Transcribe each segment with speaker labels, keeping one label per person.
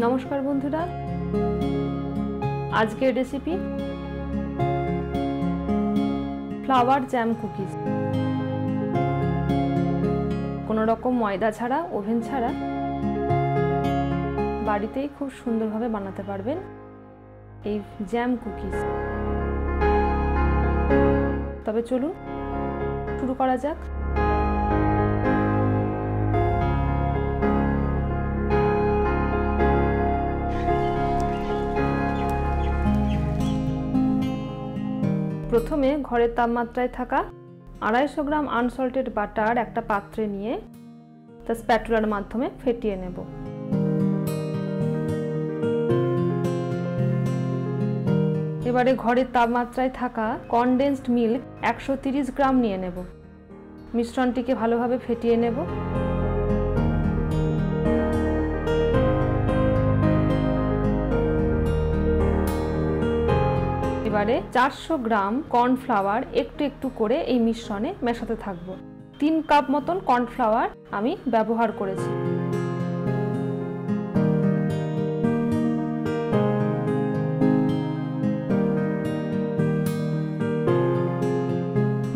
Speaker 1: নমস্কার বন্ধুরা, আজকের রেসিপি ফ্লাওয়ার জ্যাম কুকিজ। কোনো রকম ময়দা ছাড়া, ওভেন ছাড়া বাড়িতেই খুব সুন্দরভাবে বানাতে পারবেন এই জ্যাম কুকিজ। তবে চলুন শুরু করা যাক। প্রথমে ঘরের তাপমাত্রায় থাকা 250 গ্রাম আনসল্টেড বাটার একটা পাত্রে নিয়ে তা স্প্যাটুলার মাধ্যমে ফেটিয়ে নেব। এবারে ঘরের তাপমাত্রায় থাকা কনডেন্সড মিল্ক 130 গ্রাম নিয়ে নেব। মিশ্রণটিকে ভালোভাবে ফেটিয়ে নেব। এবারে 400 গ্রাম কর্নফ্লাওয়ার একটু একটু করে এই মিশ্রণে মেশাতে থাকব। 3 কাপ মতন কর্নফ্লাওয়ার আমি ব্যবহার করেছি।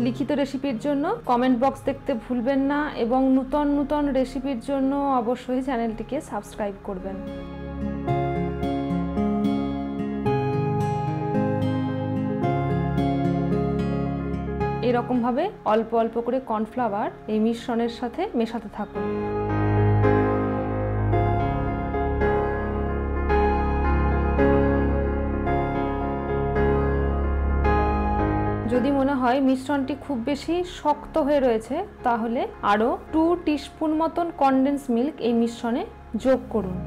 Speaker 1: লিখিত রেসিপির জন্য কমেন্ট বক্স দেখতে ভুলবেন না এবং নতুন নতুন রেসিপির জন্য অবশ্যই চ্যানেলটিকে সাবস্ক্রাইব করবেন। এরকম ভাবে অল্প অল্প করে কর্নফ্লাওয়ার এই মিশ্রণের সাথে মেশাতে থাকুন। যদি মনে হয় মিশ্রণটি খুব বেশি শক্ত হয়ে রয়েছে, তাহলে আরো 2 টিস্পুন মতন কনডেন্স মিল্ক এই মিশ্রণে যোগ করুন।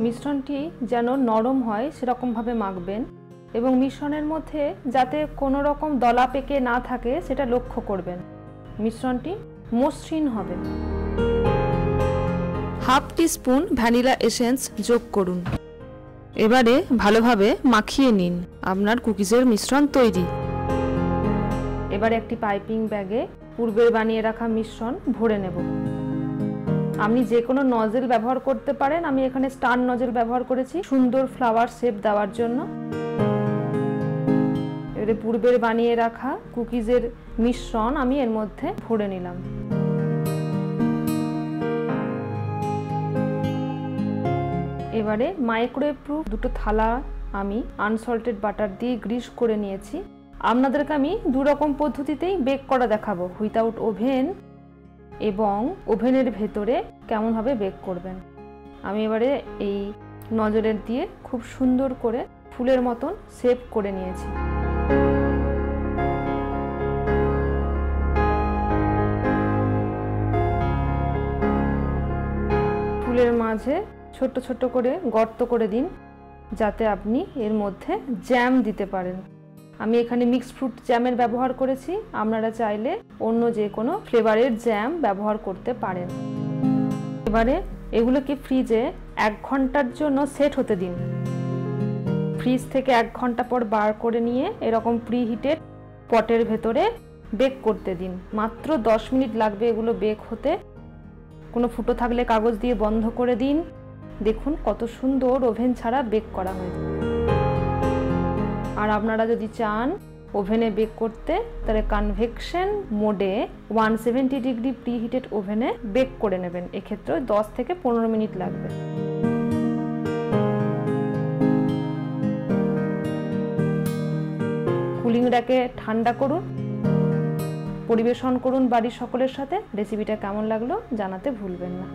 Speaker 1: মিশ্রণটি যেন নরম হয় সেরকম ভাবে মাখবেন এবং মিশ্রণের মধ্যে যাতে কোনো রকম দলা পেকে না থাকে সেটা লক্ষ্য করবেন। মিশ্রণটি মসৃণ হবে। হাফ টিস্পুন ভ্যানিলা এসেন্স যোগ করুন। এবারে ভালোভাবে মাখিয়ে নিন। আপনার কুকিজের মিশ্রণ তৈরি। এবারে একটি পাইপিং ব্যাগে পূর্বের বানিয়ে রাখা মিশ্রণ ভরে নেব। আপনি যে কোনো নজেল ব্যবহার করতে পারেন। আমি এখানে স্টার নজেল ব্যবহার করেছি সুন্দর ফ্লাওয়ার শেপ দেওয়ার জন্য। এবারে পূর্বের বানিয়ে রাখা কুকিজের মিশ্রণ আমি এর মধ্যে ভরে নিলাম। এবারে মাইক্রোওয়েভ প্রুফ দুটো থালা আমি আনসল্টেড বাটার দিয়ে গ্রিস করে নিয়েছি। আপনাদেরকে আমি দু রকম পদ্ধতিতেই বেক করা দেখাবো, উইথাউট ওভেন এবং ওভেনের ভেতরে কেমনভাবে বেক করবেন। আমি এবারে এই নজলের দিয়ে খুব সুন্দর করে ফুলের মতন শেপ করে নিয়েছি। ফুলের মাঝে ছোট ছোট করে গর্ত করে দিন, যাতে আপনি এর মধ্যে জ্যাম দিতে পারেন। আমি এখানে মিক্সড ফ্রুট জ্যামের ব্যবহার করেছি। আপনারা চাইলে অন্য যে কোনো ফ্লেভারের জ্যাম ব্যবহার করতে পারেন। এবারে এগুলোকে ফ্রিজে 1 ঘন্টার জন্য সেট হতে দিন। ফ্রিজ থেকে 1 ঘন্টা পর বার করে নিয়ে এরকম প্রিহিটেড পটের ভেতরে বেক করতে দিন। মাত্র 10 মিনিট লাগবে এগুলো বেক হতে। কোনো ফুটো থাকলে কাগজ দিয়ে বন্ধ করে দিন। দেখুন কত সুন্দর ওভেন ছাড়া বেক করা হয়েছে। আর আপনারা যদি চান ওভেনে বেক করতে, তাহলে কনভেকশন মোডে 170 ডিগ্রি প্রিহিটেড ওভেনে বেক করে নেবেন। এক্ষেত্রে 10 থেকে 15 মিনিট লাগবে। কুলিং র্যাকে ঠান্ডা করুন, পরিবেশন করুন বাড়ির সকলের সাথে। রেসিপিটা কেমন লাগলো জানাতে ভুলবেন না।